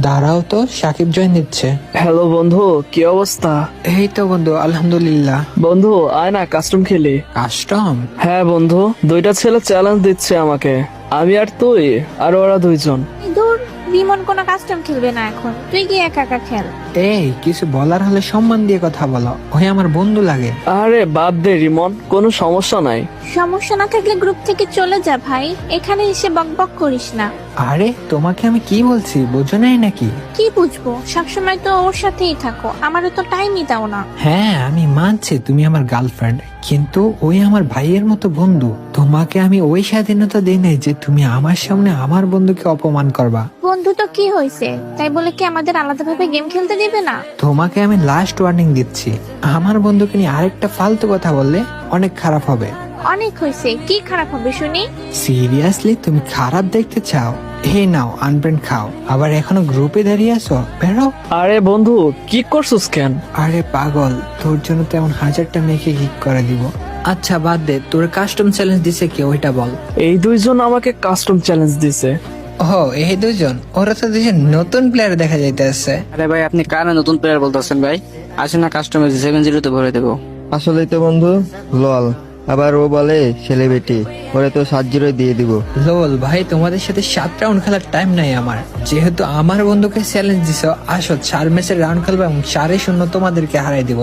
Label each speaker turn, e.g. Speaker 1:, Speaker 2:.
Speaker 1: দাঁড়াও তো, সাকিব জয়েন দিচ্ছে।
Speaker 2: হ্যালো বন্ধু, কি অবস্থা?
Speaker 1: এই তো বন্ধু, আলহামদুলিল্লাহ।
Speaker 2: বন্ধু আয় না কাস্টম খেলি।
Speaker 1: কাস্টম?
Speaker 2: হ্যাঁ বন্ধু, দুইটা ছেলে চ্যালেঞ্জ দিচ্ছে আমাকে, আমি আর তুই আর ওরা দুইজন।
Speaker 3: দূর, রিমন কোনো কাস্টম খেলবে না এখন, তুই গিয়ে একা একা খেল।
Speaker 1: এই, কিছু বলার হলে সম্মান দিয়ে কথা বলো, ওই আমার বন্ধু লাগে।
Speaker 2: আরে বাদ দে রিমন, কোনো সমস্যা নাই।
Speaker 3: সমস্যা না থাকলে গ্রুপ থেকে চলে যা ভাই, এখানে এসে বকবক করিস না।
Speaker 1: আরে তোমাকে আমি কি বলছি, বোঝো নাই নাকি?
Speaker 3: কি বুঝবো, সবসময় তো ওর সাথেই থাকো, আমারও তো টাইমই দাও না।
Speaker 1: হ্যাঁ আমি মানছি তুমি আমার গার্লফ্রেন্ড, কিন্তু ওই আমার ভাইয়ের মতো বন্ধু। তোমাকে আমি ওই স্বাধীনতা দিই নাই যে তুমি আমার সামনে আমার বন্ধুকে অপমান করবা।
Speaker 3: বন্ধু তো কি হয়েছে, তাই বলে কি আমাদের আলাদাভাবে গেম খেলতে দিবে না?
Speaker 1: তোমাকে আমি লাস্ট ওয়ার্নিং দিচ্ছি, আমার বন্ধুকে নিয়ে আরেকটা ফালতু কথা বললে অনেক খারাপ হবে।
Speaker 3: অনেক হয়েছে, কি খারাপ হবে শুনি?
Speaker 1: সিরিয়াসলি তুমি খারাপ দেখতে চাও? এই নাও আনফ্রেন্ড খাও, আবার এখনো গ্রুপে দাঁড়িয়ে আছো, বেরো।
Speaker 2: আরে বন্ধু কি করছিস কেন?
Speaker 1: আরে পাগল, তোর জন্য তো এমন 1000টা মেয়েকে কিক করে দিব। আচ্ছা বাদ দে, তোর কাস্টম চ্যালেঞ্জ দিছে কে ওইটা বল।
Speaker 2: এই দুইজন আমাকে কাস্টম চ্যালেঞ্জ দিছে।
Speaker 1: ও এই দুজন, ওরা তো দুজন নতুন প্লেয়ার দেখা যাইতেছে।
Speaker 4: আরে ভাই, আপনি কারা নতুন প্লেয়ার বলতেছেন ভাই? আসেন না কাস্টমার 7-0 ভরে দেবো।
Speaker 5: আসলেই তো বন্ধু লল, আবার ও বলে সেলিব্রিটি, ওরে তো 7-0 দিয়ে দিব।
Speaker 1: লোল ভাই, তোমাদের সাথে 7 রাউন্ড খেলার টাইম নাই আমার। যেহেতু আমার বন্ধুকে চ্যালেঞ্জ দিছো, আসো 4 ম্যাচের রাউন্ড খেলবো এবং 4-0 তোমাদেরকে হারাই দিব।